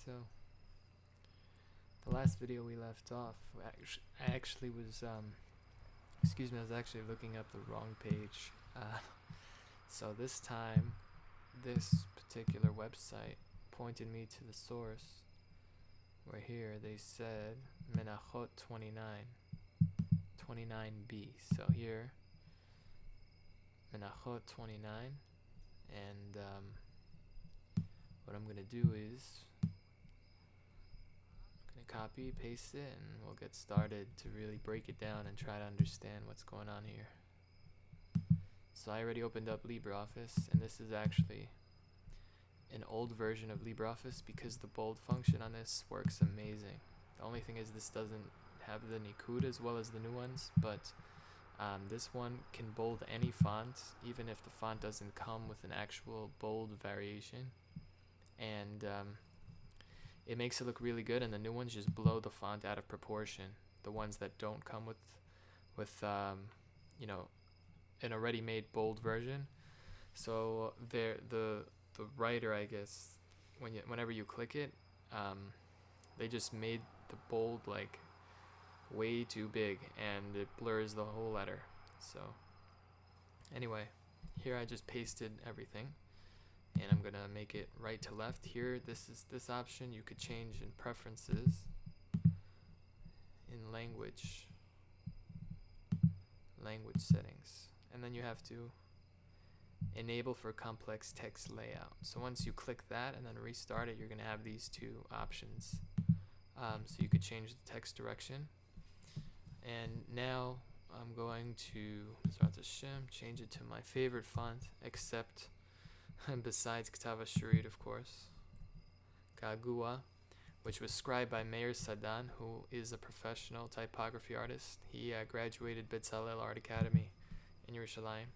So, the last video we left off, I actually was, excuse me, I was actually looking up the wrong page. So this time, this particular website pointed me to the source, where here they said Menachot 29b. So here, Menachot 29, and what I'm gonna do is copy, paste it, and we'll get started to really break it down and try to understand what's going on here. So I already opened up LibreOffice, and this is actually an old version of LibreOffice because the bold function on this works amazing. The only thing is this doesn't have the Nikud as well as the new ones, but this one can bold any font, even if the font doesn't come with an actual bold variation. And it makes it look really good, and the new ones just blow the font out of proportion. The ones that don't come with you know, an already made bold version. So the writer, I guess, whenever you click it, they just made the bold like way too big, and it blurs the whole letter. So anyway, here I just pasted everything, and I'm gonna make it right to left. Here, this option you could change in preferences, in language settings, and then you have to enable for complex text layout. So once you click that and then restart it, you're gonna have these two options. So you could change the text direction, and now I'm going to change it to my favorite font, except besides k't2, of course, Kagua, which was scribed by Meir Sadan, who is a professional typography artist. He graduated Bezalel Art Academy in Yerushalayim.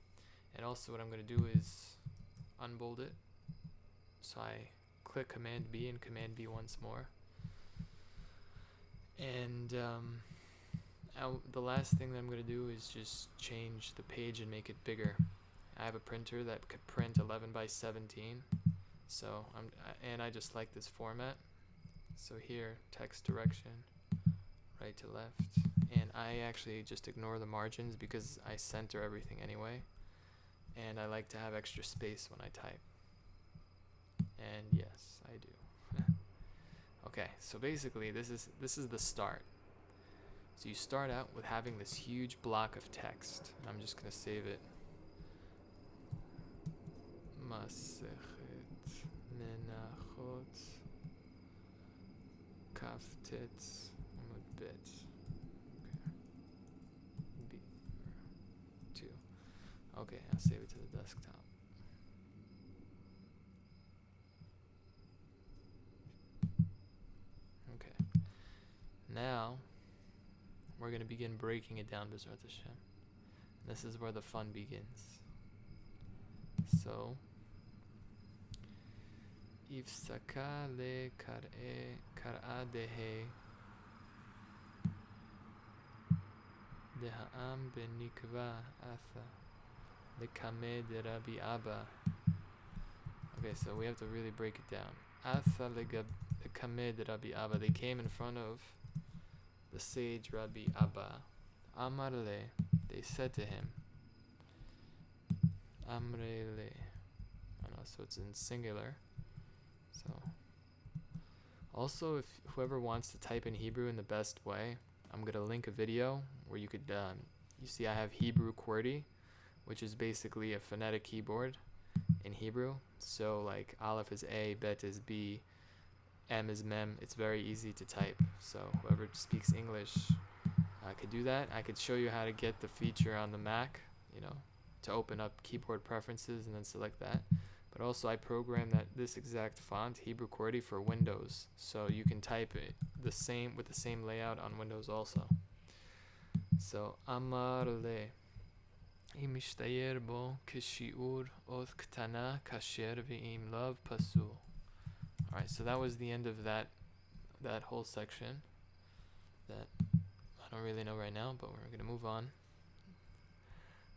And also what I'm going to do is unbold it. So I click Command B and Command B once more. And the last thing that I'm going to do is just change the page and make it bigger. I have a printer that could print 11 by 17, so I just like this format. So here, text direction, right to left, and I actually just ignore the margins because I center everything anyway, and I like to have extra space when I type. And yes, I do. Okay, so basically this is the start. So you start out with having this huge block of text. I'm just gonna save it. Masechet Menachot כט, Amud Bet. Okay. B2. Okay, I'll save it to the desktop. Okay. Now we're gonna begin breaking it down, B'ezrat Hashem. This is where the fun begins. So Ifsaka le kar'a dehe deha'am benikva atha lekame de Rabbi Abba. Okay, so we have to really break it down. Atha lekame de Rabbi Abba. They came in front of the sage Rabbi Abba. Amar le, they said to him. Amre le. I know, so it's in singular. So, also, if whoever wants to type in Hebrew in the best way, I'm gonna link a video where you could, you see I have Hebrew QWERTY, which is basically a phonetic keyboard in Hebrew. So like Aleph is A, Bet is B, M is Mem. It's very easy to type. So whoever speaks English could do that. I could show you how to get the feature on the Mac, to open up keyboard preferences and then select that. But also I programmed this exact font, Hebrew QWERTY, for Windows, so you can type it with the same layout on Windows also. So Amar le im ishtayer bo kshiur oth ktana kasher ve'im lav pasul. Alright, so that was the end of that whole section that I don't really know right now, but we're going to move on.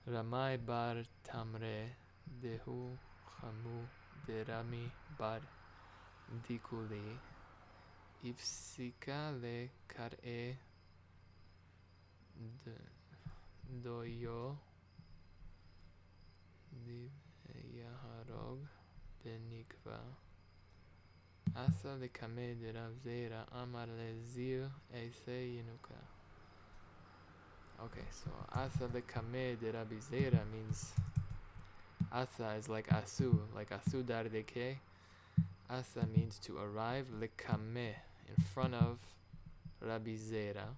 Ramai bar tamre dehu Chamu de Rami bar Dikuli Ifsika le kar'e doyo yaharog benikva. Asa le kame de Rav Zera amar le zil eise yinuka. Okay, so asa le kame de Rabbi Zera means asa is like asu dardeke. Asa means to arrive, le kame, in front of Rabbi Zera.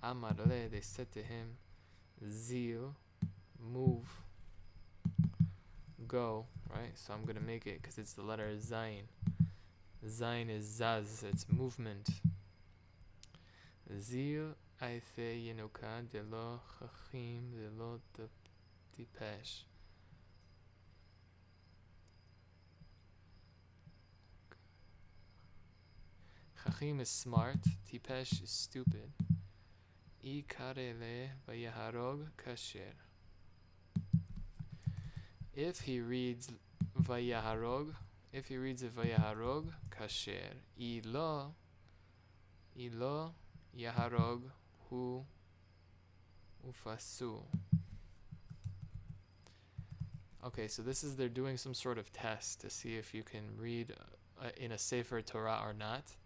Amar le, they said to him, zil, move, go, right? So I'm gonna make it because it's the letter zayin. Zayin is zaz, it's movement. Zil aise yenuka de lo chachim de lo tipesh. Chachim is smart, tipesh is stupid. I karele vayaharog kasher. If he reads vayaharog, if he reads a vayaharog kasher. Ilo yaharog hu ufasu. Okay, so this is they're doing some sort of test to see if you can read in a Sefer Torah or not.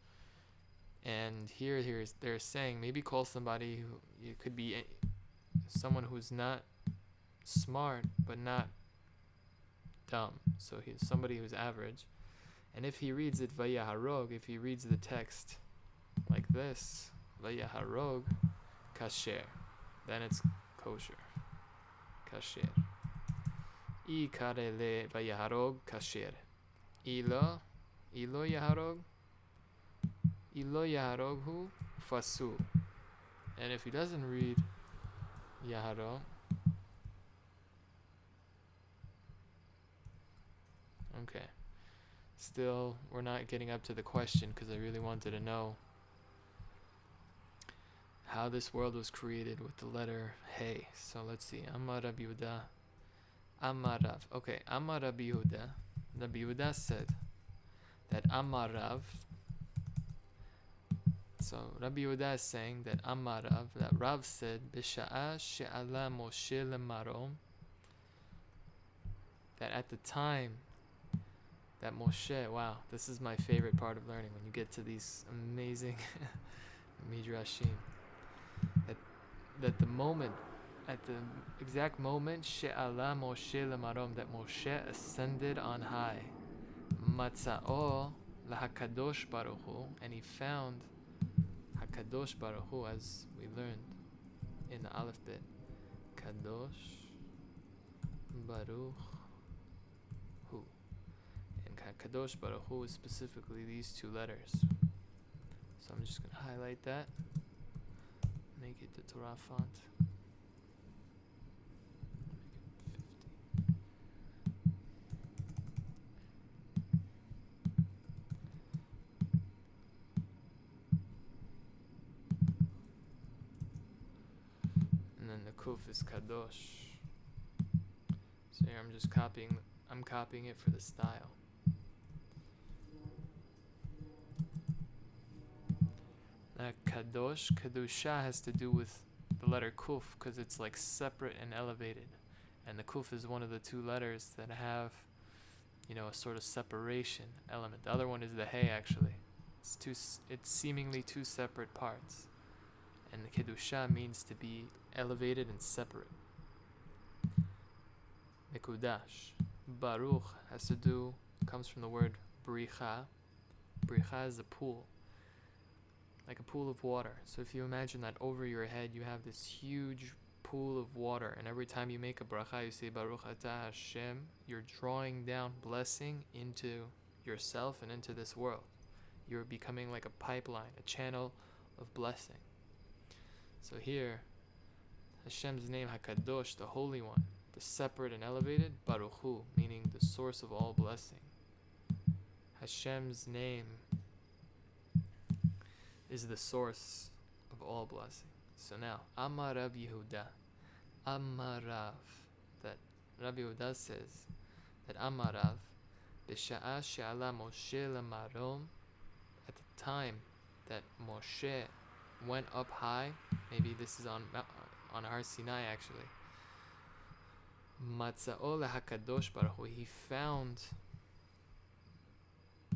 And here they're saying maybe call somebody who it could be someone who's not smart but not dumb. So he's somebody who's average. And if he reads it vayaharog, if he reads the text like this, vayaharog kasher, then it's kosher. Kasher. I karele vayaharog kasher. Ilo yaharog. Ilo yaharog hu fasu. And if he doesn't read yaharog, okay. Still, we're not getting up to the question because I really wanted to know how this world was created with the letter Hey. So let's see. Amar Rabbi Yehuda. Amar Rav. Okay, Amar Rabbi Yehuda. Rabbi Yehuda said that Amar Rav. So Rabbi Yehuda is saying that Amar Rav, that Rav said, B'sha'a she'ala Moshe lemarom, that at the time that Moshe, wow, this is my favorite part of learning when you get to these amazing midrashim. That the moment, at the exact moment, she'ala Moshe lemarom, that Moshe ascended on high, matza'o lahakadosh baruch hu, and he found Kadosh Baruch Hu, as we learned in the Aleph bit. Kadosh Baruch Hu. And Kadosh Baruch Hu is specifically these two letters. So I'm just going to highlight that. Make it the Torah font. Kuf is Kadosh. So here I'm copying it for the style. Kadosh, Kedusha has to do with the letter Kuf because it's like separate and elevated. And the Kuf is one of the two letters that have, a sort of separation element. The other one is the Hey actually. It's seemingly two separate parts. And the Kedusha means to be elevated and separate. Mekudash. Baruch comes from the word bricha. Bricha is a pool, like a pool of water. So if you imagine that over your head you have this huge pool of water, and every time you make a bracha you say Baruch atah Hashem, you're drawing down blessing into yourself and into this world. You're becoming like a pipeline, a channel of blessing. So here, Hashem's name, HaKadosh, the Holy One, the separate and elevated, Baruch Hu, meaning the source of all blessing. Hashem's name is the source of all blessing. So now, Amar Rabbi Yehuda, Amar Rav, that Rabbi Yehuda says that Amar Rav, B'sha'a she'ala Moshe lemarom, at the time that Moshe went up high, maybe this is on Har Sinai actually. Matza'o lehakadosh baruch hu, he found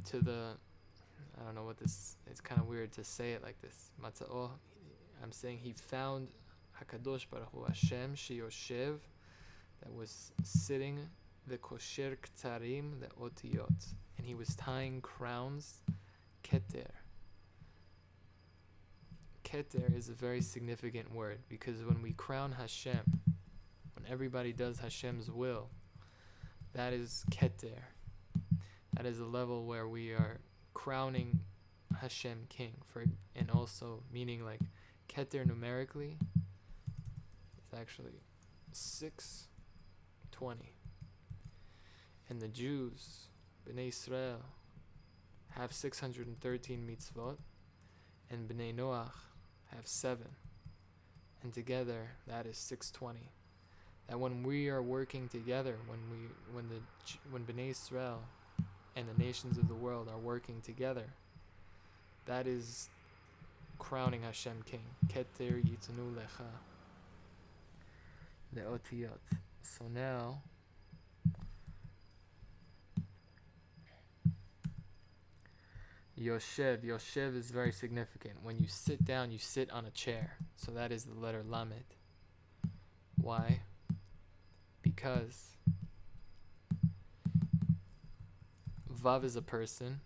to the, I don't know what this, it's kind of weird to say it like this. Matza'o, I'm saying he found Hakadosh Baruch Hu, Hashem Sheyoshev, that was sitting, the kosher ktarim, the otiyot, and he was tying crowns, keter. Keter is a very significant word, because when we crown Hashem, when everybody does Hashem's will, that is keter. That is a level where we are crowning Hashem king, and also meaning like keter numerically, it's actually 620. And the Jews, Bnei Israel, have 613 mitzvot, and Bnei Noach have 7. And together, that is 620. That when we are working together, when Bnei Israel and the nations of the world are working together, that is crowning Hashem king. Keter yitnu lecha le'otiyot. So now, Yoshev. Yoshev is very significant. When you sit down, you sit on a chair. So that is the letter Lamed. Why? Because Vav is a person.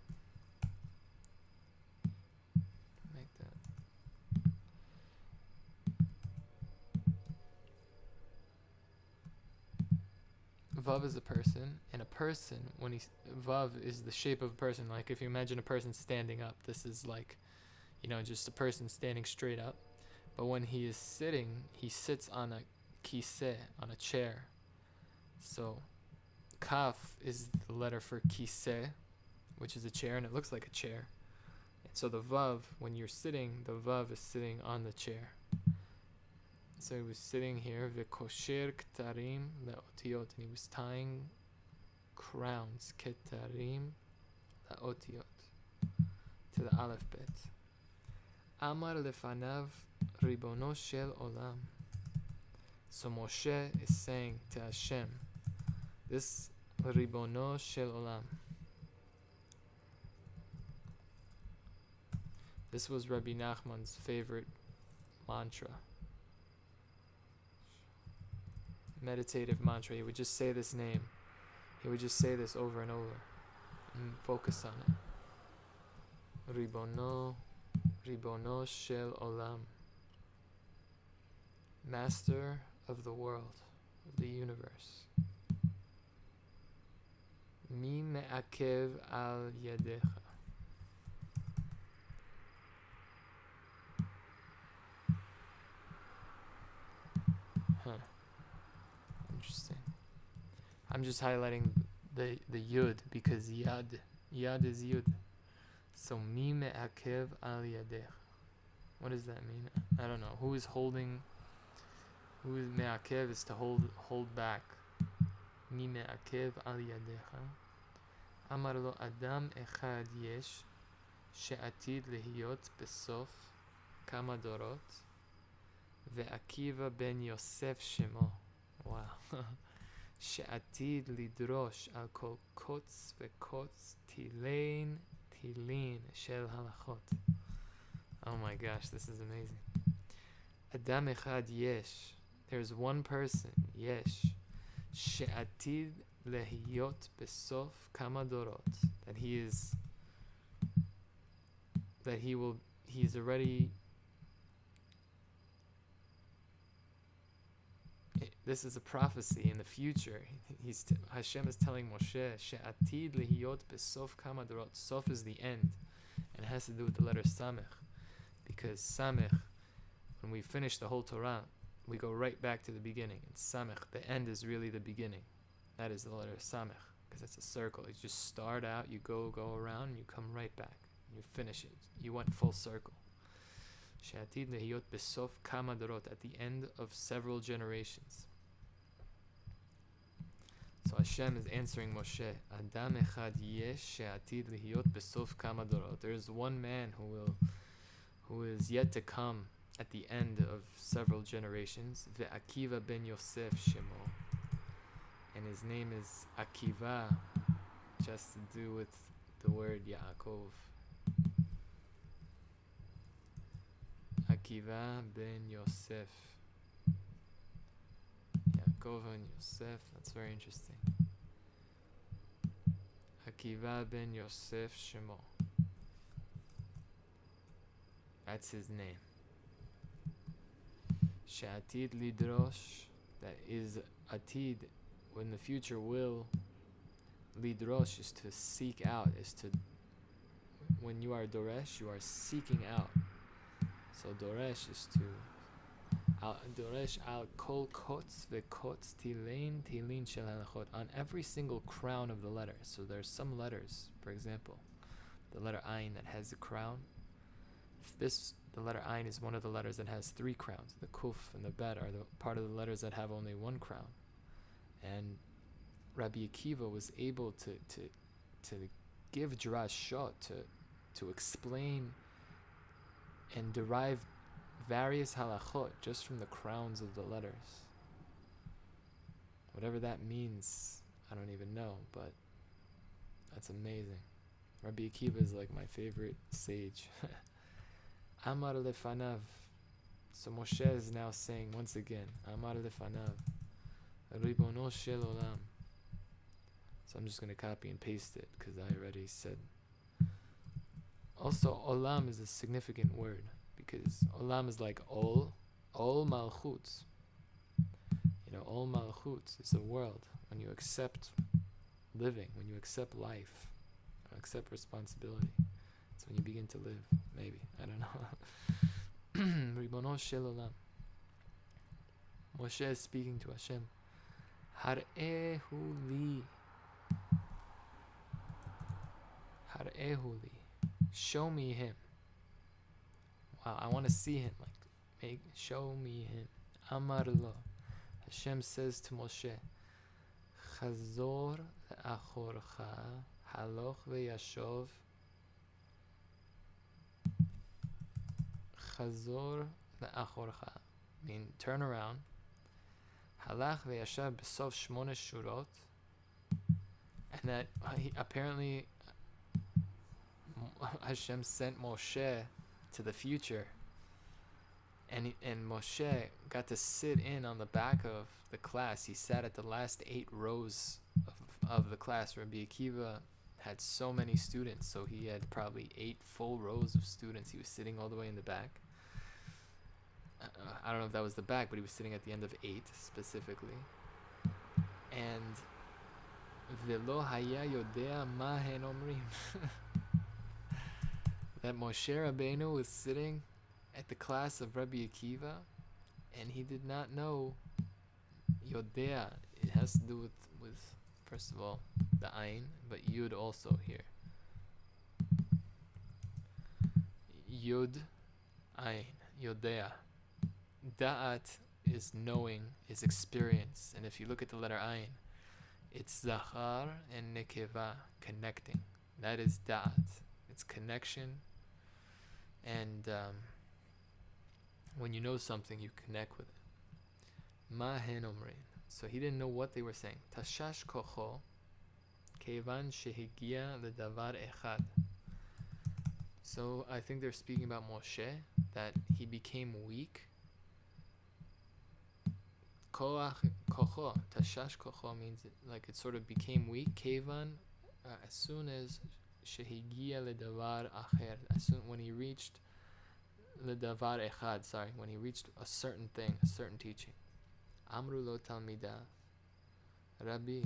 Make that. Vav is a person, and a person, when Vav is the shape of a person. Like if you imagine a person standing up, this is like, just a person standing straight up. But when he is sitting, he sits on a kiseh, on a chair. So Kaf is the letter for kiseh, which is a chair, and it looks like a chair. And so the Vav, when you're sitting, the Vav is sitting on the chair. So he was sitting here, v'kosher ktarim le'otiyot, and he was tying crowns, ketarim le'otiyot, to the Aleph Bet. Amar lefanav ribono shel olam. So Moshe is saying to Hashem, this ribono shel olam. This was Rabbi Nachman's favorite mantra. Meditative mantra. He would just say this name. He would just say this over and over and focus on it. Ribono shel olam. Master of the world, of the universe. Mi me'akev al yadecha. Interesting. I'm just highlighting the yud because yad is yud. So mi me'akev al yadech. What does that mean? I don't know. Who is holding? Who is me'akev is to hold back. Mi me'akev al yadecha. Amar lo adam echad yesh she'atid lehiyot besof kama dorot ve'akiva ben Yosef shemo. Wow. She'atid lidrosh al kol kotz ve'kotz tilin shel halachot. Oh my gosh, this is amazing. Adam echad yesh. There's one person, yesh. She'atid lehiyot besof kama dorot. He's already. This is a prophecy in the future. Hashem is telling Moshe, she'atid lehiyot besof kama dorot. Sof is the end, and it has to do with the letter samech, because samech, when we finish the whole Torah, we go right back to the beginning. And samech, the end is really the beginning. That is the letter samech, because it's a circle. You just start out, you go around, and you come right back. And you finish it. You went full circle. She'atid lehiyot besof kama dorot, at the end of several generations. So Hashem is answering Moshe, Adam echad yesh she'atid lihiyot besof kama dorot. There is one man who is yet to come at the end of several generations. Ve'akiva ben Yosef shemo. And his name is Akiva, which has to do with the word Yaakov. Akiva ben Yosef. Yaakov ben Yosef, that's very interesting. Akiva ben Yosef Shemo. That's his name. She'atid lidrosh, that is atid, when the future will. Lidrosh is to seek out, is to, when you are doresh, you are seeking out. So doresh is to, doresh al kol kots ve'kots tilin shel halachot, on every single crown of the letter. So there's some letters, for example, the letter ayin that has a crown. The letter ayin is one of the letters that has 3 crowns. The kuf and the bet are the part of the letters that have only 1 crown. And Rabbi Akiva was able to give drashot, to explain and derive various halachot just from the crowns of the letters. Whatever that means, I don't even know, but that's amazing. Rabbi Akiva is like my favorite sage. Amar lefanav. So Moshe is now saying once again, Amar lefanav, Ribono shel olam. So I'm just going to copy and paste it because I already said. Also, olam is a significant word because olam is like ol malchut. You know, ol malchut is the world. When you accept living, when you accept life, accept responsibility, that's when you begin to live. Maybe, I don't know. Ribono shel olam. Moshe is speaking to Hashem. Har'ehu li. Har'ehu li. Show me him. Wow, I want to see him. Show me him. Amar lo. Hashem says to Moshe, Chazor le'achorcha, haloch ve'yashov. Chazor le'achorcha. I mean, turn around. Halach ve'yashav b'sof shmona shurot. And that apparently Hashem sent Moshe to the future, and Moshe got to sit in on the back of the class. He sat at the last 8 rows of the class. Rabbi Akiva had so many students, so he had probably 8 full rows of students. He was sitting all the way in the back. I don't know if that was the back, but he was sitting at the end of 8 specifically. And Velo haya yodea ma hen omrim. That Moshe Rabbeinu was sitting at the class of Rabbi Akiva, and he did not know Yodea. It has to do with first of all, the Ain, but Yud also here. Yud, Ain, Yodea. Da'at is knowing, is experience. And if you look at the letter Ain, it's Zachar and Nekeva, connecting. That is Da'at. It's connection. And when you know something, you connect with it. Ma hen omrin. So he didn't know what they were saying. Tashash kocho, kevan shehigia ledavar echad. So I think they're speaking about Moshe, that he became weak. Koach kocho, tashash kocho means like it sort of became weak. Kevan, as soon as shehigia ledavar acher, as soon when he reached ledavar echad, when he reached a certain thing, a certain teaching. Amru lo talmidav, Rabbi.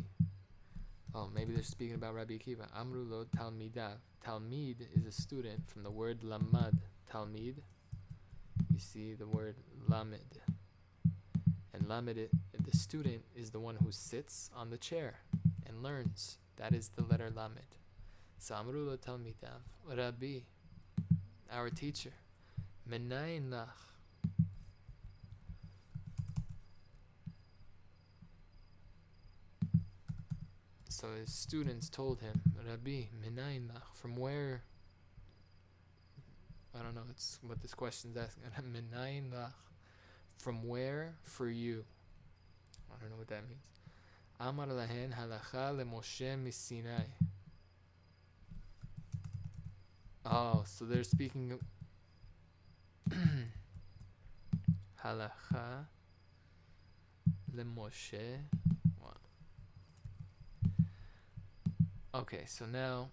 Oh, maybe they're speaking about Rabbi Akiva. Amru lo talmidav. Talmid is a student from the word lamad. Talmid, you see the word lamed. And lamed, the student, is the one who sits on the chair and learns. That is the letter lamed. So Amru lo talmidav, Rabbi, our teacher. Menayin lach. So his students told him, Rabbi, minayin lach, from where? I don't know. It's what this question's asking. Minayin lach, from where for you? I don't know what that means. Amar lahen halacha leMoshe miSinai. Oh, so they're speaking halacha leMoshe. Wow. Okay, so now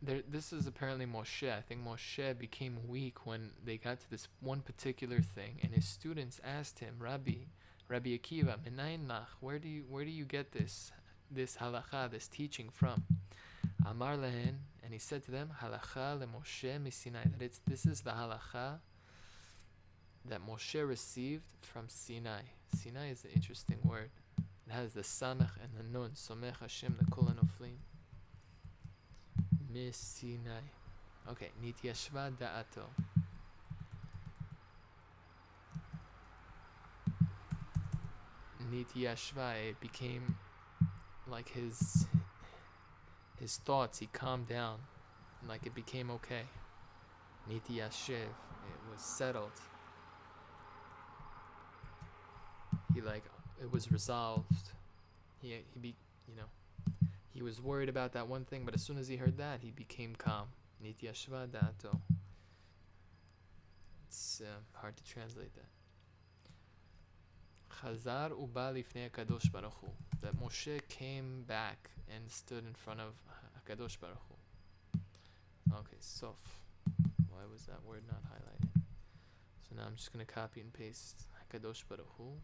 this is apparently Moshe. I think Moshe became weak when they got to this one particular thing, and his students asked him, Rabbi Akiva, minayin lach, where do you get this halacha, this teaching from? Amar lehen, and he said to them, halacha leMoshe miSinai, that this is the halacha that Moshe received from Sinai. Sinai is an interesting word. It has the samech and the nun, somech Hashem lekol hanoflim. Sinai. Okay, nityashva da'ato. Nityashva, it became like his thoughts, he calmed down, like it became okay. Nityashev, it was settled. It was resolved. He was worried about that one thing, but as soon as he heard that, he became calm. Nityashva da'ato. It's hard to translate that. Chazar uba lifnei HaKadosh Baruch Hu. That Moshe came back and stood in front of HaKadosh Baruch Hu. Okay, sof. Why was that word not highlighted? So now I'm just going to copy and paste HaKadosh Baruch Hu.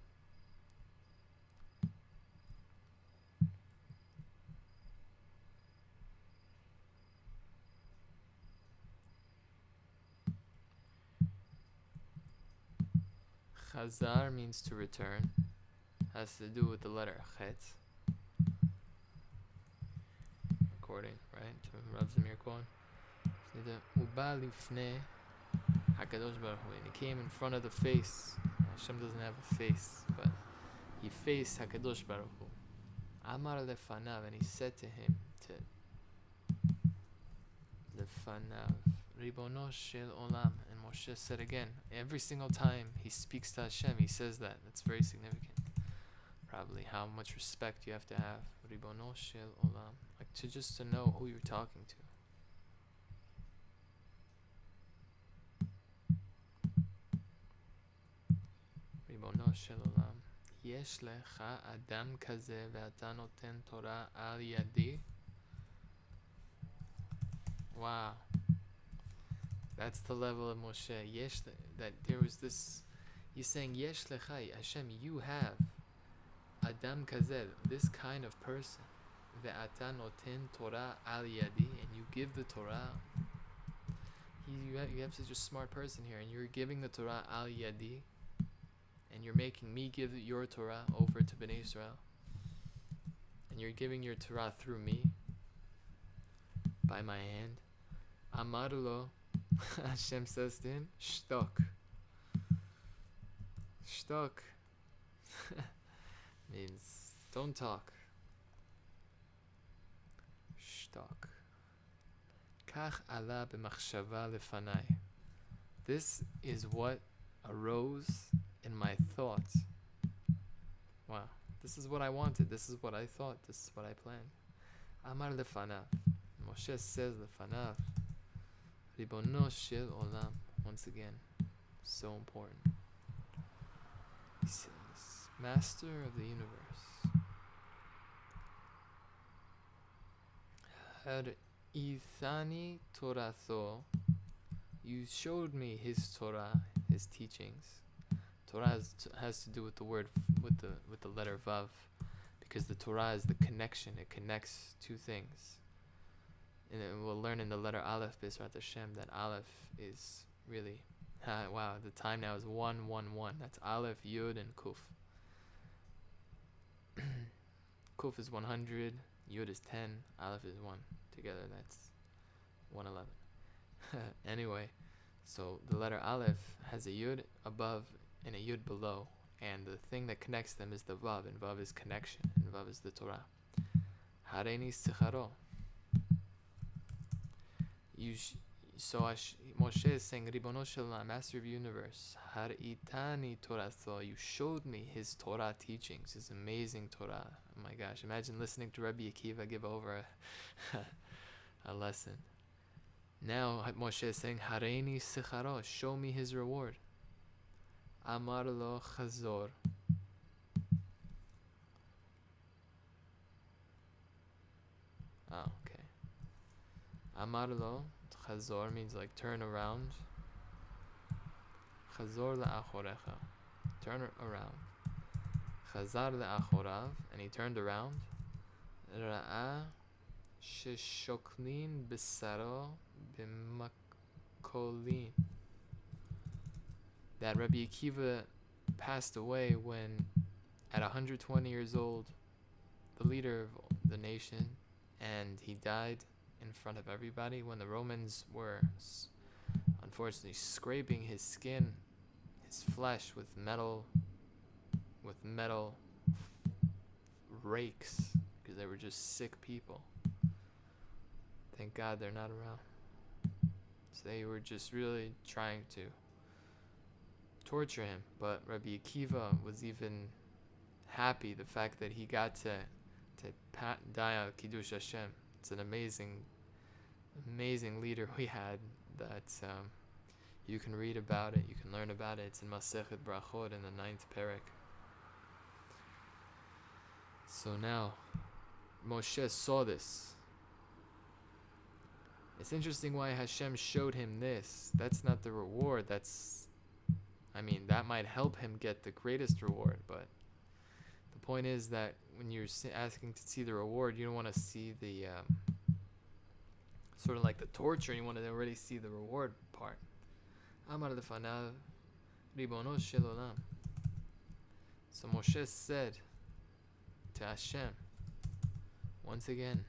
Chazar means to return. Has to do with the letter chet. According, right? To Rav Zamir Cohen. Uba lifnei HaKadosh Baruch Hu. And he came in front of the face. Hashem doesn't have a face, but he faced HaKadosh Baruch Hu. Amar lefanav, and he said to him, lefanav, Ribono shel olam. And Moshe said again, every single time he speaks to Hashem, he says that. That's very significant. Probably how much respect you have to have. Ribono shel olam. Like to know who you're talking to. Ribono shel olam. Yesh lecha adam kaze ve'ata noten Torah al yadi. Wow. That's the level of Moshe. Yesh, that there was this. He's saying, Yesh lecha, Hashem, you have Adam Kazeh, this kind of person. Ve'ata noten Torah al yadi, and you give the Torah. You have such a smart person here, and you're giving the Torah al yadi, and you're making me give your Torah over to Bnei Israel, and you're giving your Torah through me, by my hand. Amarulo, Hashem says to him, Shtok. Shtok means don't talk. Shtok. Kach ala b'machshava lefanai. This is what arose in my thoughts. Wow. This is what I wanted. This is what I thought. This is what I planned. Amar lefanav. Moshe says lefanav. Ribono shel olam. Once again, so important. He says, Master of the universe. Har ithani Toratho. You showed me his Torah, his teachings. Torah has to do with the word, with the letter Vav, because the Torah is the connection. It connects two things. And we'll learn in the letter Aleph, B'ezrat Hashem, that Aleph is really, wow, the time now is 111. That's Aleph, Yud, and Kuf. Kuf is 100, Yud is 10, Aleph is 1. Together, that's 111. Anyway, so the letter Aleph has a Yud above and a Yud below. and the thing that connects them is the Vav, and Vav is connection, and Vav is the Torah. Hareini Sicharo. Moshe is saying, Ribono Shel Olam, Master of the Universe, Haritani Toratho, you showed me his Torah teachings, his amazing Torah. Oh my gosh, imagine listening to Rabbi Akiva give over a lesson. Now Moshe is saying, Hareini Sicharo, show me his reward. Amar lo Chazor. Oh, okay. Amar lo, Chazor means like turn around. Chazor la'achorecha, turn around. Chazar la'achorav, and he turned around. Ra'a sheshoklin b'saro b'makolin. That Rabbi Akiva passed away when, at 120 years old, the leader of the nation, and he died in front of everybody when the Romans were unfortunately scraping his skin, his flesh with metal rakes, because they were just sick people. Thank God they're not around. So they were just really trying to torture him, but Rabbi Akiva was even happy the fact that he got to die on Kiddush Hashem. It's an amazing leader we had that you can read about it, you can learn about it. It's in Masechet Brachot in the 9th Perek. So now, Moshe saw this. It's interesting why Hashem showed him this. That's not the reward. That might help him get the greatest reward, but the point is that when you're asking to see the reward, you don't want to see the sort of like the torture. You want to already see the reward part. Amar lefanav ribono shel olam. So Moshe said to Hashem, once again,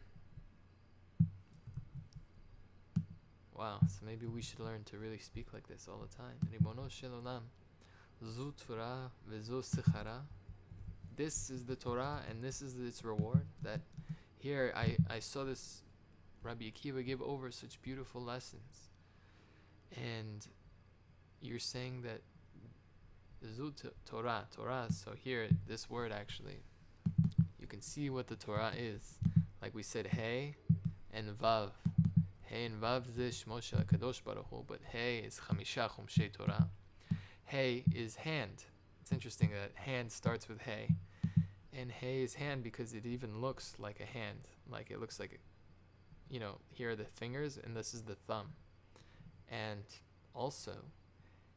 wow, so maybe we should learn to really speak like this all the time. Ribono shel olam, zu Torah vezu sichara. This is the Torah and this is its reward. That here I saw this Rabbi Akiva give over such beautiful lessons, and you're saying that zu Torah. So here, this word actually, you can see what the Torah is. Like we said, Hey and Vav. Hey and Vav is Shmoshe HaKadosh Baruch Hu, but Hey is Chamisha Chumshei Torah. Hey is hand. It's interesting that hand starts with Hey. And Hey is hand because it even looks like a hand. Like it looks like, here are the fingers and this is the thumb. And also,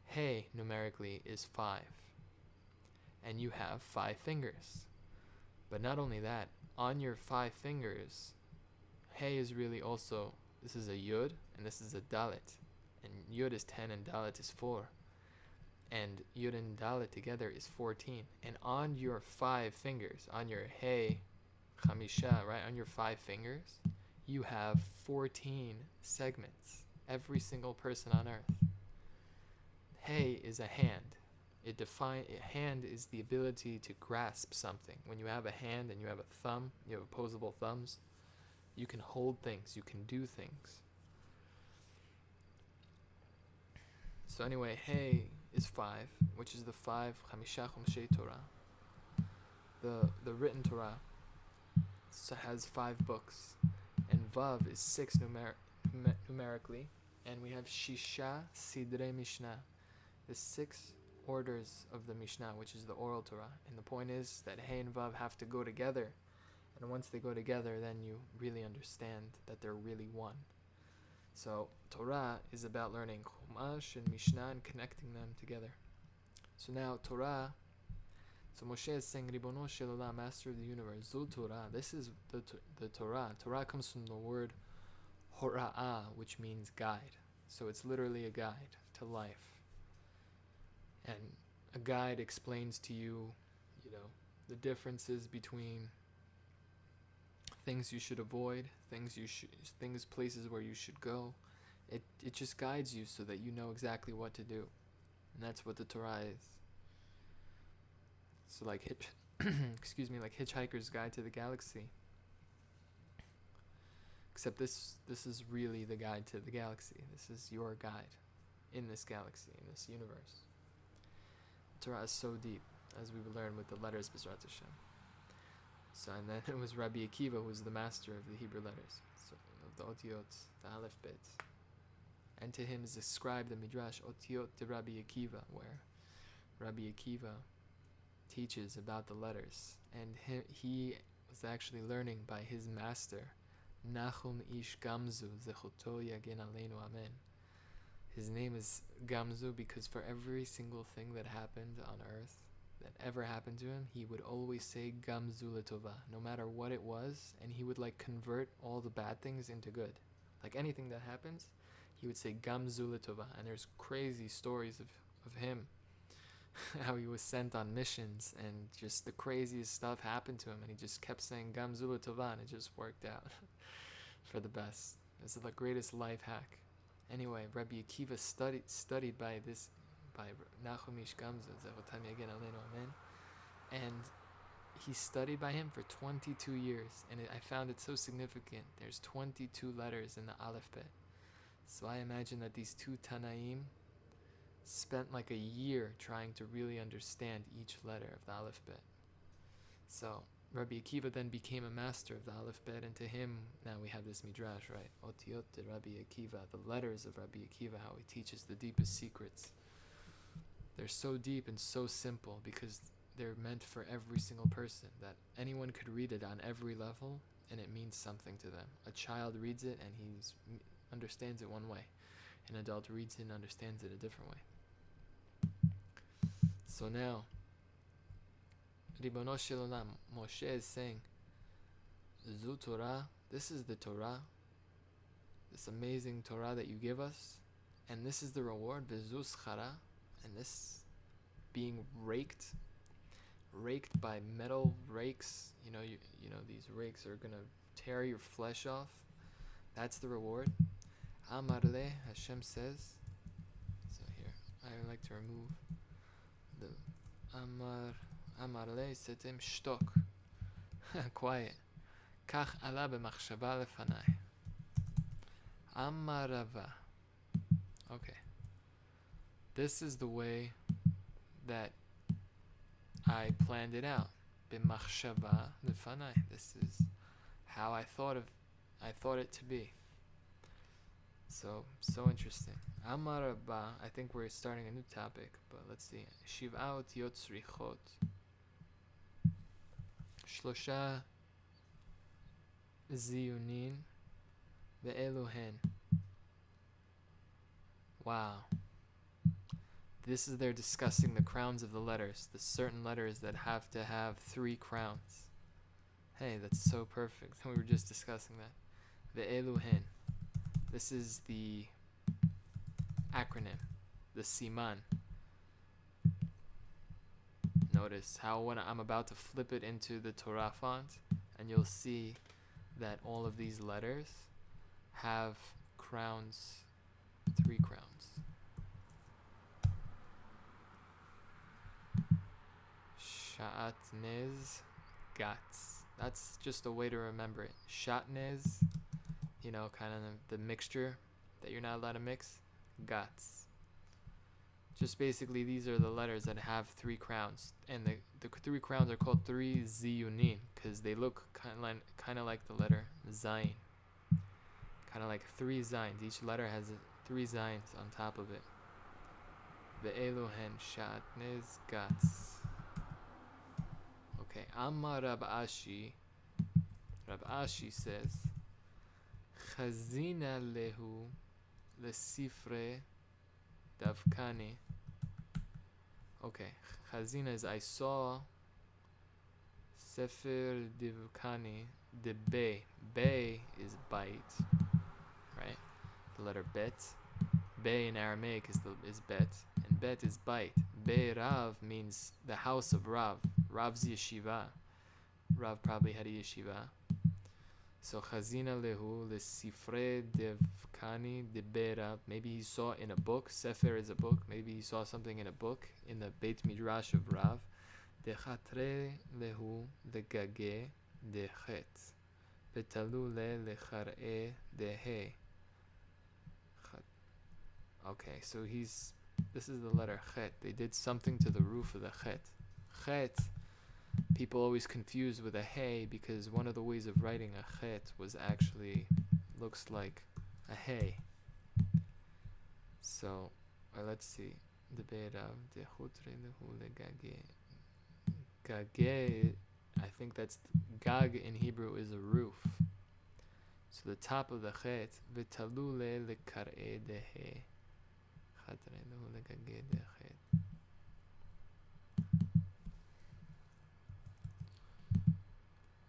Hey numerically is 5. And you have 5 fingers. But not only that, on your 5 fingers, Hey is really also, this is a Yud and this is a Dalet. And Yud is 10 and Dalet is 4. And Yud and Dalet together is 14. And on your 5 fingers, on your Hey, Chamisha, right, on your 5 fingers, you have 14 segments. Every single person on earth. Hey is a hand. A hand is the ability to grasp something. When you have a hand and you have a thumb, you have opposable thumbs, you can hold things, you can do things. So anyway, Hey is 5, which is the 5 Chamisha Chumshei Torah. The written Torah has 5 books, and Vav is 6 numerically, and we have Shisha Sidrei Mishnah, the 6 orders of the Mishnah, which is the oral Torah. And the point is that Hey and Vav have to go together, and once they go together, then you really understand that they're really one. So Torah is about learning Chumash and Mishnah and connecting them together. So now Torah, so Moshe is saying, Ribono Shel Olam, Master of the Universe, Zu Torah. This is the Torah. Torah comes from the word Hora'ah, which means guide. So it's literally a guide to life. And a guide explains to you, the differences between things you should avoid, places where you should go. It just guides you so that you know exactly what to do. And that's what the Torah is. So like excuse me, like Hitchhiker's Guide to the Galaxy. Except this is really the guide to the galaxy. This is your guide in this galaxy, in this universe. Torah is so deep, as we will learn with the letters B'ezrat Hashem. So, and then it was Rabbi Akiva who was the master of the Hebrew letters, so of the Otiot, the Aleph Bet. And to him is ascribed the Midrash Otiot de Rabbi Akiva, where Rabbi Akiva teaches about the letters, and he was actually learning by his master, Nachum Ish Gamzu Zechuto Yagen Aleinu Amen. His name is Gamzu because for every single thing that happened on earth, that ever happened to him, he would always say Gamzu Letova, no matter what it was, and he would like convert all the bad things into good. Like anything that happens, he would say Gamzu Letova, and there's crazy stories of him, how he was sent on missions, and just the craziest stuff happened to him, and he just kept saying Gamzu Letova, and it just worked out for the best. This is the greatest life hack. Anyway, Rabbi Akiva studied by Nachum Ish Gamzu, Zechotam Yagen Aleinu Amen, and he studied by him for 22 years, and I found it so significant. There's 22 letters in the Aleph Bet. So I imagine that these two Tanaim spent like a year trying to really understand each letter of the Aleph Bet. So Rabbi Akiva then became a master of the Aleph Bet, and to him, now we have this midrash, right? Otiot de Rabbi Akiva, the letters of Rabbi Akiva, how he teaches the deepest secrets. They're so deep and so simple because they're meant for every single person, that anyone could read it on every level, and it means something to them. A child reads it and he understands it one way. An adult reads it and understands it a different way. So now, Ribono Shel Olam, Moshe is saying, Zu Torah, this is the Torah, this amazing Torah that you give us, and this is the reward, V'zu Schara, and this being raked by metal rakes. You know these rakes are gonna tear your flesh off. That's the reward. Amar le, Hashem says. So here, I like to remove the Amar le, said to him, Shtok. Quiet. Kach ala b'machshava lefanai. Amar Rava. Okay. This is the way that I planned it out. B'machshava lefanai. This is how I thought it to be. So interesting. Amar Rava, I think we're starting a new topic, but let's see. Shiv'a otiyot tzrichot. Shlosha ziyunin ve'elu hen. Wow. This is they're discussing the crowns of the letters, the certain letters that have to have 3 crowns. Hey, that's so perfect. We were just discussing that. Ve'elu hen. This is the acronym, the siman. Notice how when I'm about to flip it into the Torah font, and you'll see that all of these letters have crowns, 3 crowns. Shatnez Gats. That's just a way to remember it. Shatnez, kind of the mixture that you're not allowed to mix. Gats. Just basically, these are the letters that have 3 crowns, and the 3 crowns are called 3 ziyunin because they look kind of like the letter zayin, kind of like 3 zayins. Each letter has 3 zayins on top of it. Ve'elu hen shatnez gats. Okay, Amar Rab Ashi. Rab Ashi says, Chazina lehu lesifre davkani. Okay, Chazina is I saw Sefer Divkani de Be. Be is bite, right? The letter Bet. Be in Aramaic is Bet, and Bet is bite. Be Rav means the house of Rav. Rav's yeshiva. Rav probably had a yeshiva. So Chazina lehu lesifre devkani de Be Rav. Maybe he saw in a book. Sefer is a book. Maybe he saw something in a book in the Beit Midrash of Rav. דחתרי להו לגגה דחת ותלו לחראה דה. Okay, so this is the letter chet. They did something to the roof of the chet. Chet, people always confuse with a hay because one of the ways of writing a chet was actually, looks like a hay. So, let's see. The berav dechutre lehu legage. Gage, I think that's gag in Hebrew is a roof. So the top of the chet, v'talu lekar'e dehe. חתרי להו לגגה דחת.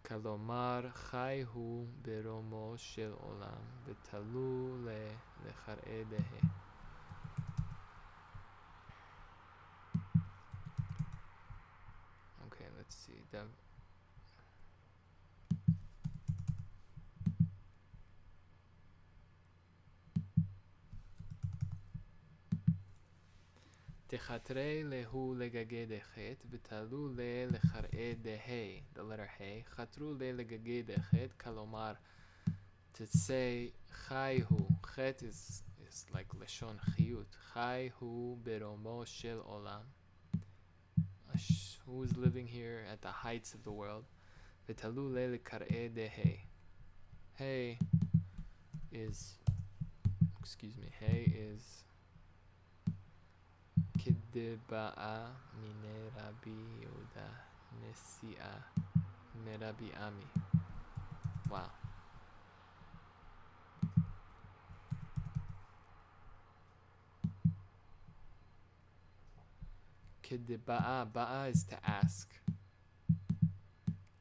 כלומר חי הוא ברומו של עולם ותלו לחראה דה. Okay, let's see. תחתרי להו לגגה דחת ותלו לחראה דה. The letter hay. חתרו לגגה דחת, כלומר to say חי הוא. חת is like לשון חיות. חי הוא ברומו של עולם. Who is living here at the heights of the world. ותלו לקראה דה. Hay is, excuse me, hay is כדבעה מיני רבי יהודה נשיאה מרבי עמי. Wow. K'deba'a, ba'a is to ask.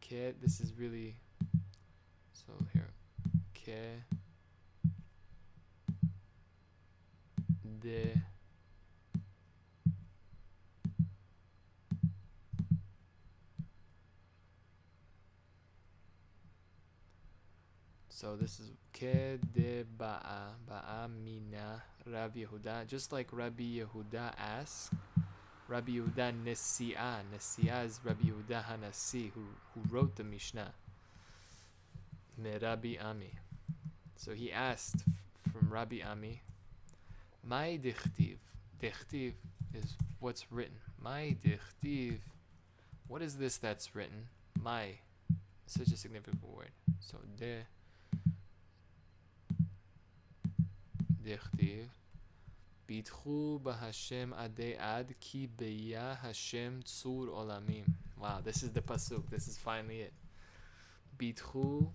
Ke, this is really, so here. Ke, de, so this is K'deba'a, ba'a mina Rabbi Yehuda, just like Rabbi Yehuda asked. Rabbi Yehuda Nesi'ah. Nesi'ah is Rabbi Yehuda Hanasi, who wrote the Mishnah. Rabbi Ami. So he asked from Rabbi Ami, Mai dichtiv. Dichtiv is what's written. Mai dichtiv. What is this that's written? Mai. Such a significant word. So de. Dichtiv. Bitchu b'Hashem adei ad ki beya Hashem tzur olamim. Wow, this is the pasuk. This is finally it. Bitchu.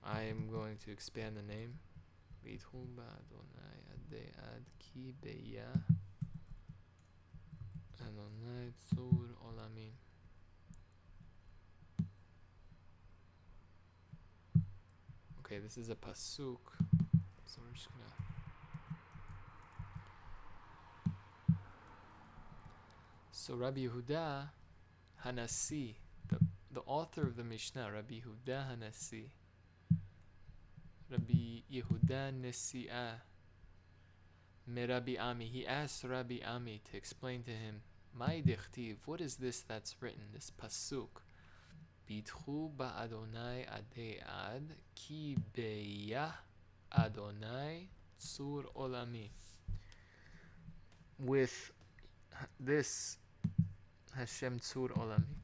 I am going to expand the name. Bitchu b'Adonai adei ad ki beya Adonai tzur olamim. Okay, this is a pasuk. So we're just gonna. So Rabbi Yehuda Hanasi, the author of the Mishnah, Rabbi Yehuda Hanasi, Rabbi Yehuda Nesi'ah, Rabbi Ami, he asked Rabbi Ami to explain to him, Mai dichtiv, what is this that's written, this pasuk? Bitchu ba'Adonai adei ad, ki beyah Adonai tzur olami. With this Hashem tzur olami.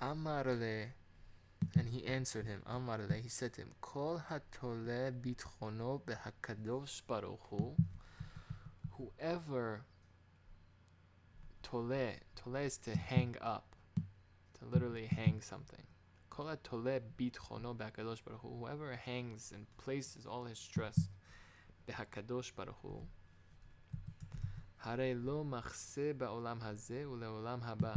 Amar le, and he answered him. Amar le, he said to him, Kol hatole bitchono behakadosh baruch hu. Whoever tole is to hang up, to literally hang something. Kol hatole bitchono behakadosh baruch hu. Whoever hangs and places all his trust behakadosh baruch hu. הרי לא מחסה בעולם הזה ולעולם הבא.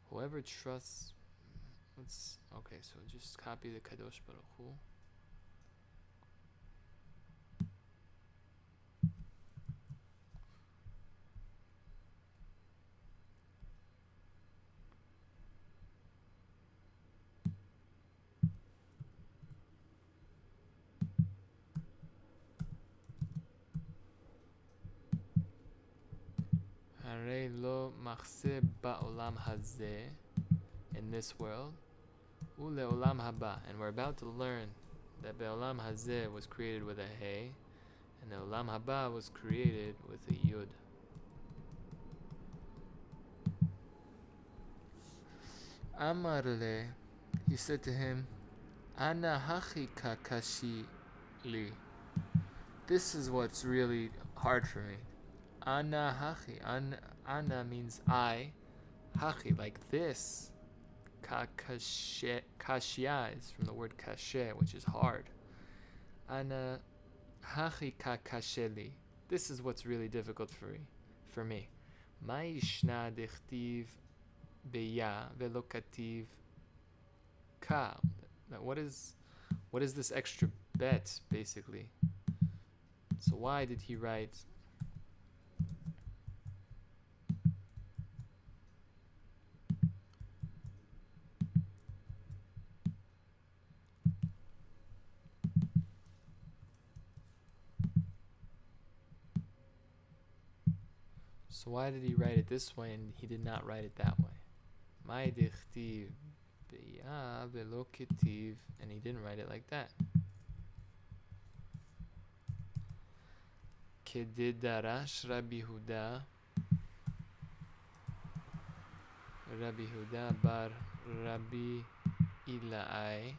Whoever trusts, okay, so just copy the Kadosh Baruch Hu. הרי לא מחסה בעולם הזה, in this world, ולעולם הבא. And we're about to learn that בעולם הזה was created with a hey, and the olam haba was created with a yud. Amar le, he said to him, Ana hachi kakashi li. This is what's really hard for me. Ana hachi. Ana means I. Hachi, like this. Kashia is from the word kashe, which is hard. Ana hachi kakasheli. This is what's really difficult for me. Ma yishna dichtiv beya velo kativ ka. What is this extra bet, basically? So why did he write it this way and he did not write it that way? Ma dichtiv beya velo kativ, and he didn't write it like that. כט2 רבי יהודה בר רבי אילאי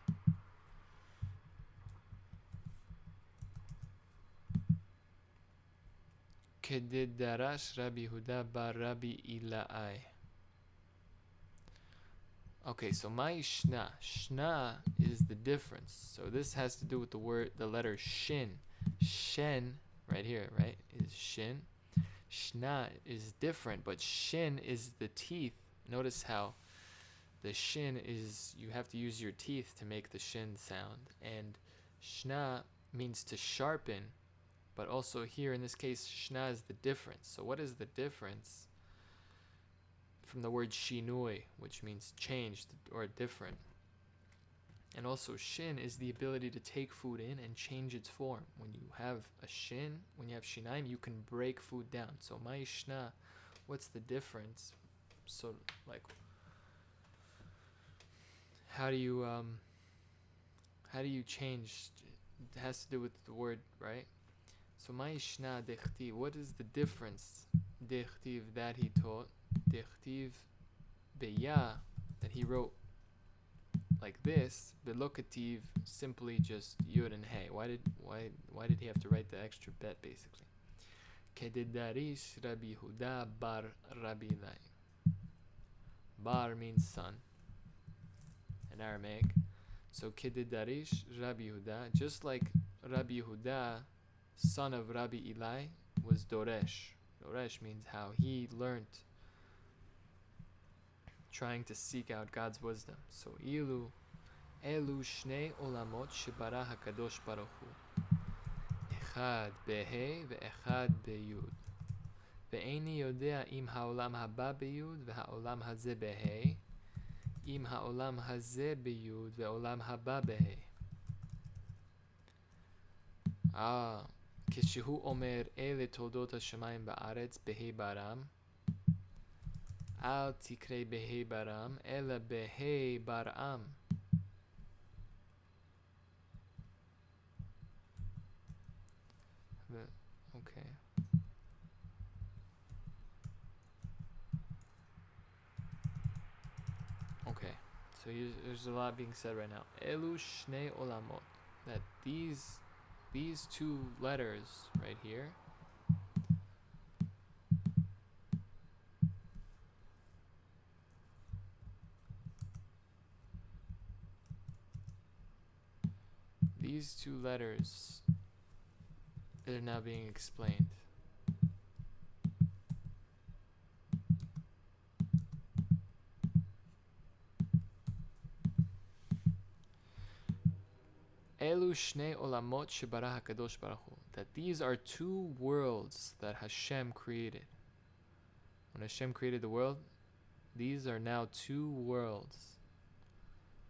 כט2 רבי יהודה בר רבי אילאי. Okay, so my shna. Shna is the difference. So this has to do with the letter shin. Shen, right here, right, is shin. Shna is different, but shin is the teeth. Notice how the shin is, you have to use your teeth to make the shin sound. And shna means to sharpen, but also here in this case, shna is the difference. So what is the difference from the word shinui, which means changed or different? And also shin is the ability to take food in and change its form. When you have a shin, when you have shinaim, you can break food down. So ma'ishna, what's the difference? So like, how do you change? It has to do with the word, right? So ma'ishna dechtiv, what is the difference? Dechtiv, that he taught. Dechtiv beya, that he wrote like this. Belokativ, simply just yud and hey. Why did he have to write the extra bet, basically? Kededarish Rabbi Huda bar Rabbi Lai. Bar means son in Aramaic. So Kededarish Rabbi Huda, just like Rabbi Huda, son of Rabbi Eli, was Doresh. Doresh means how he learned, trying to seek out God's wisdom. So elu shnei olamot shebara hakadosh baruch hu, echad behe ve'echad beyud, ve'eni yodea im ha'olam haba beyud ve'ha'olam hazeh behe, im ha'olam hazeh beyud ve'olam haba behe. כשהוא אומר אלה תולדות השמיים בארץ בהי ברם, אל תקרא בהי ברם, אלא בהי ברעם. Okay. Okay. So there's a lot being said right now. Elu shnei olamot. That these two letters right here, these two letters, they're now being explained. Elu shnei olamot shebara hakadosh baruch hu. That these are two worlds that Hashem created. When Hashem created the world, these are now two worlds.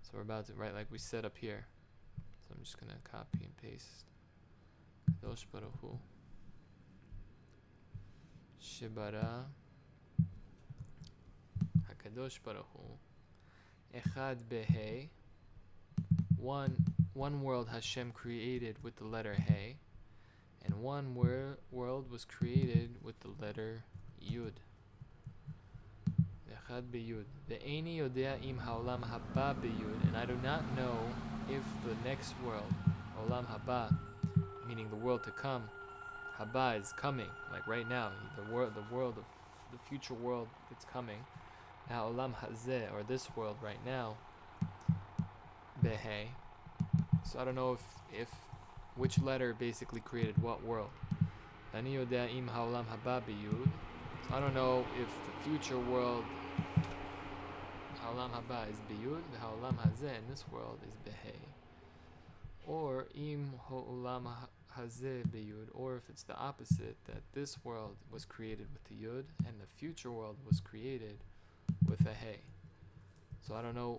So we're about to write like we said up here. So I'm just gonna copy and paste. Kadosh baruch hu shebara HaKadosh Baruch Hu, Echad Behe, one world Hashem created with the letter He, and one world was created with the letter Yud. Echad Beyud. Ve'eni yodea im ha'olam haba beyud, and I do not know if the next world, Olam haba, meaning the world to come, haba is coming, like right now, the world of the future world that's coming. Ha'olam hazeh, or this world right now, behe. So I don't know if which letter basically created what world. Ani yodea im ha'olam haba beyud. So I don't know if the future world, ha'olam haba, is beyud, ha'olam hazeh, in this world, is behe. Or im ha'olam hazeh beyud, or if it's the opposite, that this world was created with the yud and the future world was created with a he. So I don't know,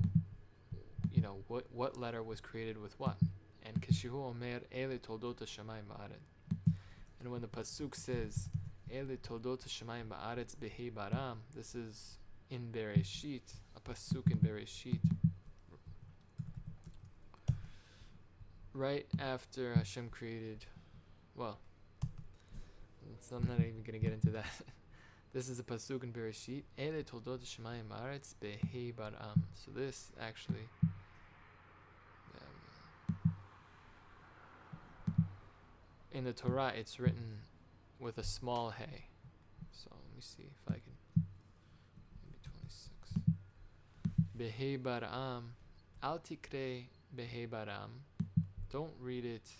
what letter was created with what. And Kishihu Omer Ele Toldot Hashamayim Ba'aretz. And when the pasuk says Ele Toldot Hashamayim Ba'aretz Behi Baram, this is in Bereshit, a pasuk in Bereshit, right after Hashem created, well, so I'm not even going to get into that. This is a pasuk in Bereshit, Ele Toldot Hashamayim Ba'aretz Behi Baram. So this actually, in the Torah, it's written with a small he. So let me see if I can. Maybe 26. Behe baram. Al tikre behe baram. Don't read it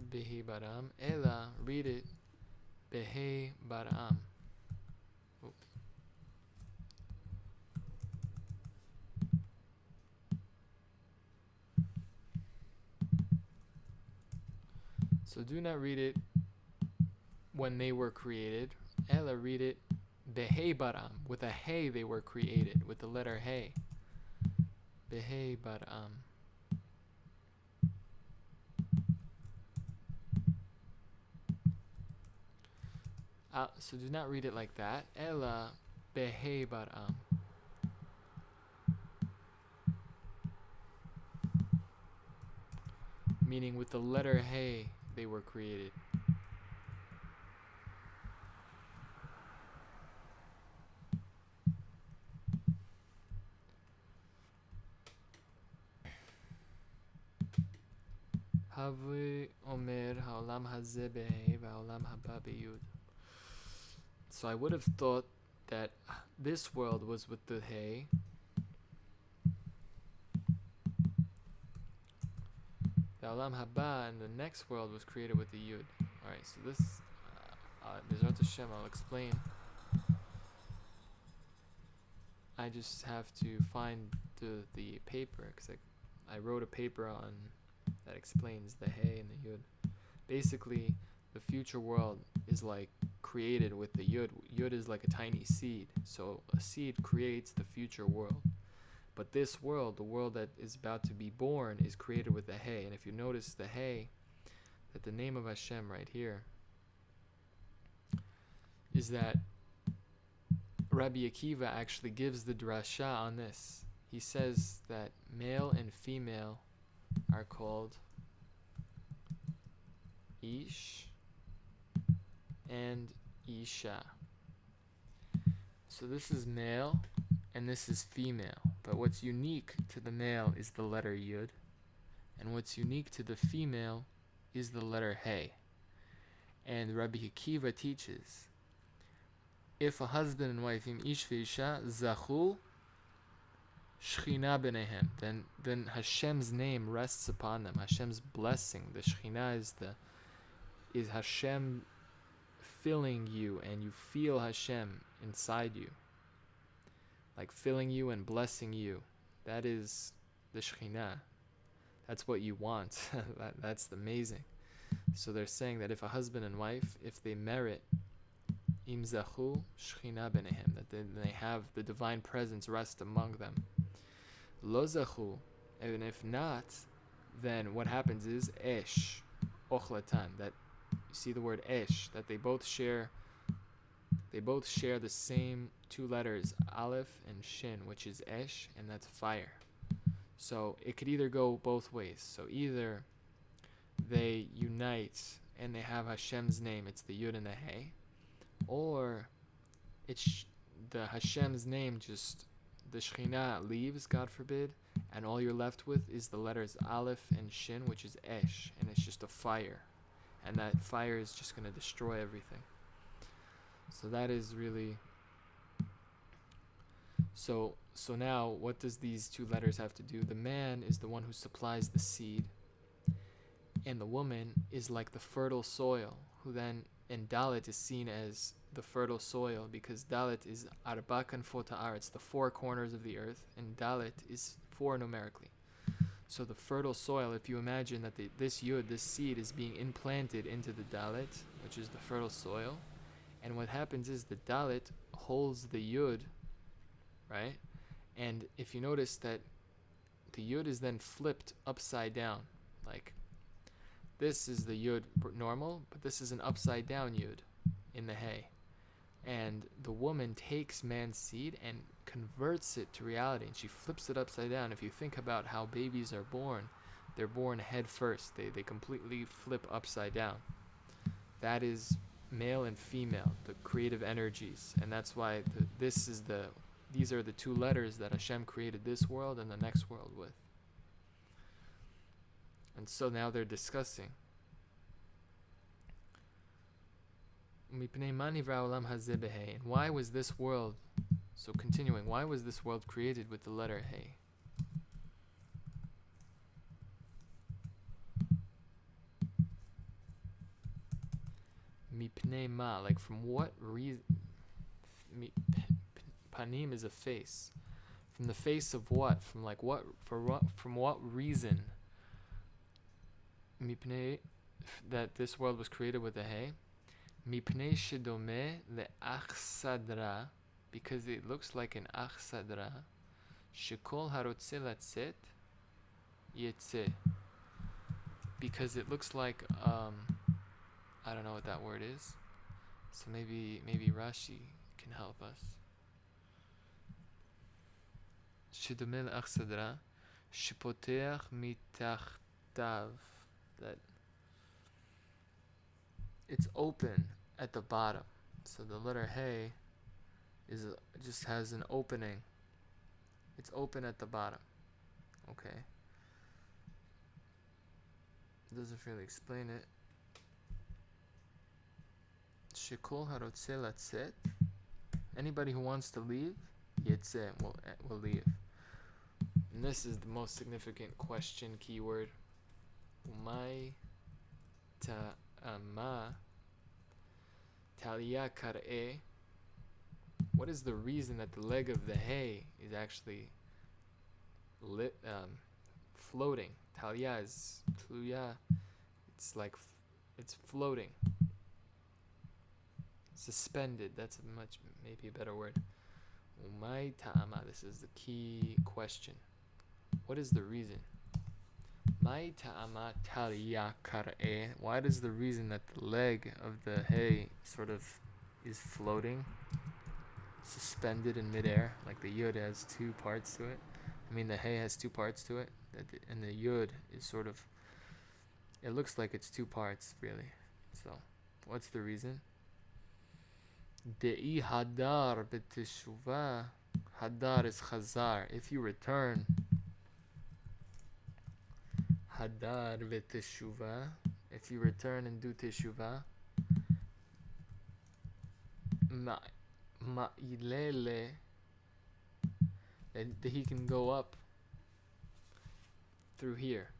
behe baram. Ela, read it behe baram. Oops. So do not read it when they were created. Ella, read it behe baram. With a he they were created, with the letter he. Behe baram. So do not read it like that. Ella behe baram. Meaning with the letter he they were created. Havi Omer Ha'olam Hazeh Behe Va'olam Haba Beyud. So I would have thought that this world was with the He, the Olam Haba, and the next world was created with the Yud. Alright, so this, Bezrat Hashem, I'll explain. I just have to find the paper, because I wrote a paper on that explains the He and the Yud. Basically, the future world is like created with the Yud. Yud is like a tiny seed, so a seed creates the future world. But this world, the world that is about to be born, is created with the He. And if you notice the He, that the name of Hashem right here is that Rabbi Akiva actually gives the drasha on this. He says that male and female are called Ish and Isha. So this is male and this is female. But what's unique to the male is the letter Yud, and what's unique to the female is the letter He. And Rabbi Akiva teaches, if a husband and wife, im ish ve'isha, zachu shchina b'nehem, then Hashem's name rests upon them. Hashem's blessing, the shchina is Hashem filling you, and you feel Hashem inside you, like filling you and blessing you. That is the Shekhinah. That's what you want. That's amazing. So they're saying that if a husband and wife, if they merit im zachu Shekhinah b'nehem, that they have the divine presence rest among them. Lo zachu, and if not, then what happens is esh, ochlatan, that you see the word esh, that they both share They both share the same two letters, Aleph and Shin, which is Esh, and that's fire. So it could either go both ways. So either they unite and they have Hashem's name, it's the Yud and the Hey, or it's the Hashem's name, just the Shekhinah leaves, God forbid, and all you're left with is the letters Aleph and Shin, which is Esh, and it's just a fire. And that fire is just going to destroy everything. So that is really... So now, what does these two letters have to do? The man is the one who supplies the seed, and the woman is like the fertile soil, who then, and Dalet is seen as the fertile soil, because Dalet is Arba Kanfot Haaretz, the four corners of the earth, and Dalet is four numerically. So the fertile soil, if you imagine that this Yud, this seed, is being implanted into the Dalet, which is the fertile soil, and what happens is the Dalet holds the Yud, right? And if you notice that the Yud is then flipped upside down, like this is the Yud normal, but this is an upside down Yud in the Hey. And the woman takes man's seed and converts it to reality, and she flips it upside down. If you think about how babies are born, they're born head first. They completely flip upside down. That is male and female, the creative energies, and that's why these are the two letters that Hashem created this world and the next world with. And so now they're discussing. And why was this world, so continuing, why was this world created with the letter Hey? Mipnei ma, like from what reason? Panim is a face. From the face of what? From like what? From what reason? Mipnei, that this world was created with a Hey. Mipnei shedome le'achsadra, because it looks like an achsadra. Shekol harotze latzet yetze, because it looks like I don't know what that word is. So maybe Rashi can help us. Shedome le'achsadra shepoteach mitachtav, that it's open at the bottom. So the letter Hey just has an opening. It's open at the bottom. Okay. It doesn't really explain it. Shekol harotze latzet. Anybody who wants to leave, yetzeh, will leave. And this is the most significant question keyword. Umay ta'ama talia kar'e. What is the reason that the leg of the Hey is actually floating? Talia is tluya. It's like it's floating, suspended. That's maybe a better word. Umay ta'ama. This is the key question. What is the reason? Mai ta'ama talia kar'e. Why does the reason that the leg of the Hey sort of is floating, suspended in midair, like the Yud has two parts to it? I mean, the Hey has two parts to it, and the Yud is sort of, it looks like it's two parts, really. So, what's the reason? De'i hadar b'teshuva. Hadar is chazar. If you return, hadar v'teshuva, if you return and do teshuva, ma'ilele, that he can go up through here.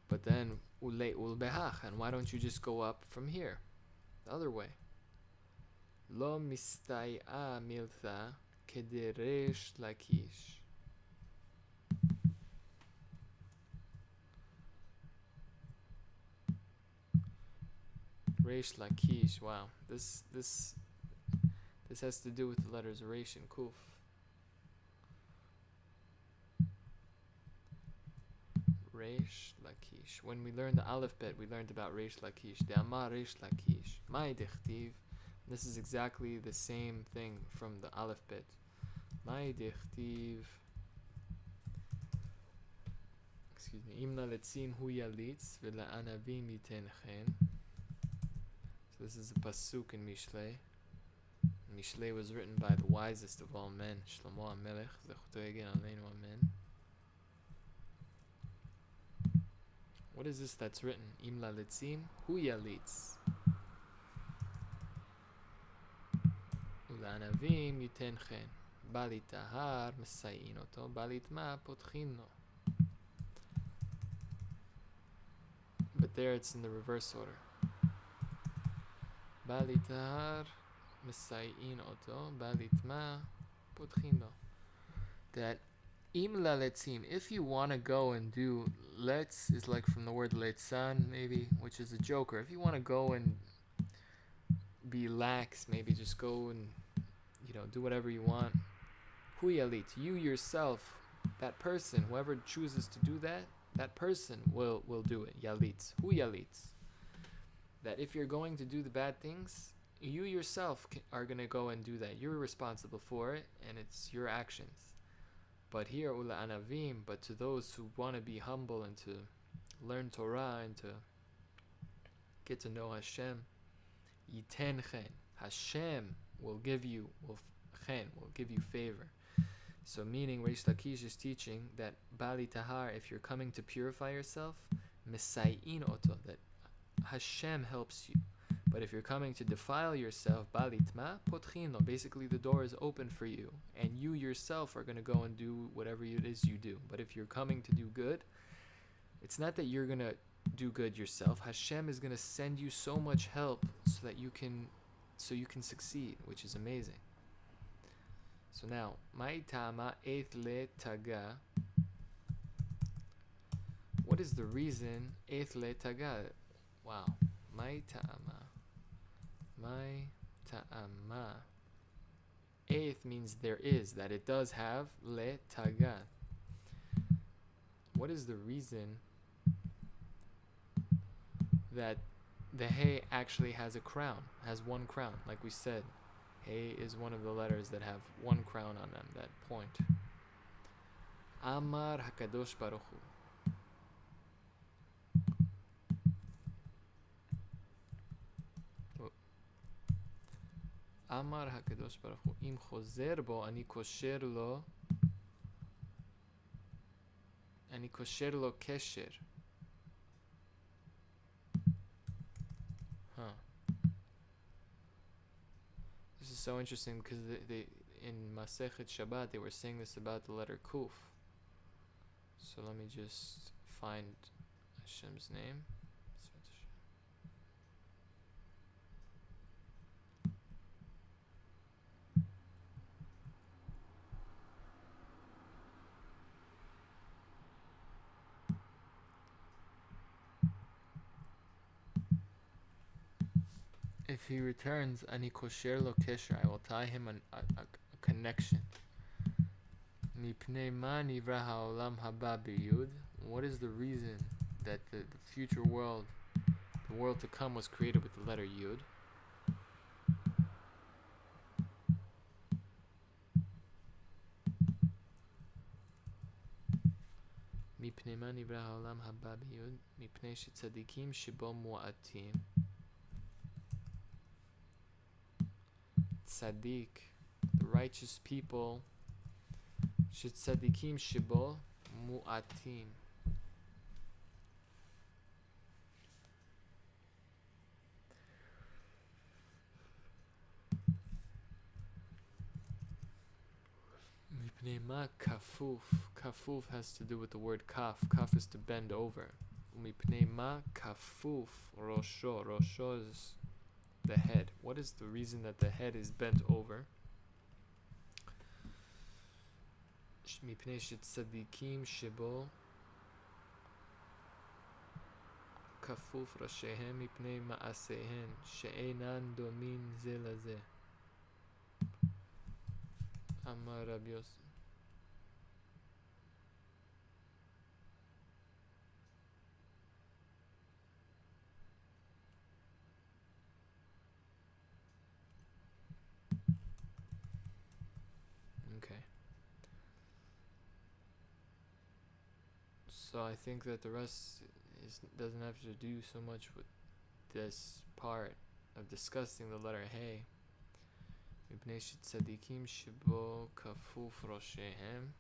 But then ulei ulbehach, and why don't you just go up from here, the other way? Lo mistai'a miltha kederesh lakish. Reish Lakish. Wow, this has to do with the letters Reish and Kuf. Reish Lakish. When we learned the Aleph Bet, we learned about Reish Lakish. The Amar Reish Lakish. Mai dichtiv This is exactly the same thing from the Aleph Bet. Mai dichtiv. Excuse me. Imna letzim hu yalitz v'la anavim yiten chen. So this is a pasuk in Mishlei. Mishlei was written by the wisest of all men, Shlomo HaMelech, Zechuto Yegin Aleinu Amen. What is this that's written? Im laletzim hu yalitz. Ulanavim yiten chen. Balit tahar mesayin oto. Balit ma potchin lo. But there it's in the reverse order. Balit tahar mesayin oto. Balit ma potchin lo. That im laletzim, if you want to go and do, let's is like from the word letzan maybe, which is a joker. If you want to go and be lax, maybe just go and, do whatever you want. Hu yalit, you yourself, that person, whoever chooses to do that, that person will do it. Yalit, hu yalit. That if you're going to do the bad things, you yourself are going to go and do that. You're responsible for it, and it's your actions. But here, ula anavim, but to those who want to be humble and to learn Torah and to get to know Hashem, yiten chen, Hashem will give you favor. So meaning, Reish Lakish is teaching that Bali Tahar, if you're coming to purify yourself, Mesayin Oto, that Hashem helps you. But if you're coming to defile yourself, Balitma Potchino, basically the door is open for you, and you yourself are going to go and do whatever it is you do. But if you're coming to do good, it's not that you're going to do good yourself. Hashem is going to send you so much help so that you can succeed, which is amazing. So now, Ma'itama Eithle Taga. What is the reason Eithle Taga? Wow. Ma'itama. Eith means there is, that it does have le taga. What is the reason that the hey actually has a crown, has one crown? Like we said, hey is one of the letters that have one crown on them, that point. Amar HaKadosh Baruch Hu. Amar HaKadosh Baruch Hu, Im chozer bo, ani kosher lo kesher. This is so interesting because they in Masechet Shabbat they were saying this about the letter Kuf. So let me just find Hashem's name. If he returns, ani kosher lo kesher, I will tie him a connection. Mipnei ma nivra ha'olam haba b'yud. What is the reason that the future world, the world to come, was created with the letter Yud? Mipnei ma nivra ha'olam haba b'yud. Mipnei shetzadikim shebo mu'atim. Tzaddik, the righteous people, shetzadikim shebo mu'atim. Mipnei ma kafuf. Kafuf has to do with the word kaf. Kaf is to bend over. Mipnei ma kafuf rosho. Rosho is the head. What is the reason that the head is bent over? Mipnei shetzadikim shebo kafuf rashehem mipnei ma'asehen she'enan domin ze lazeh. Amar Rabbi Yosef. So I think that the rest doesn't have to do so much with this part of discussing the letter Hey. מפני שצדיקים שבו כפוף ראשיהם.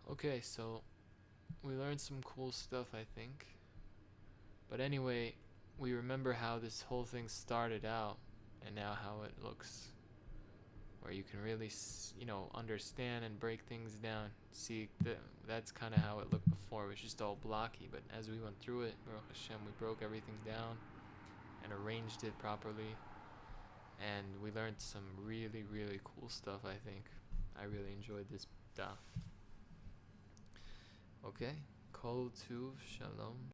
Okay, so we learned some cool stuff, I think. But anyway, we remember how this whole thing started out and now how it looks, where you can really understand and break things down. See, that's kind of how it looked before. It was just all blocky, but as we went through it, Baruch Hashem, we broke everything down and arranged it properly, and we learned some really, really cool stuff, I think. I really enjoyed this daf. Okay, Kol Tuv Shalom.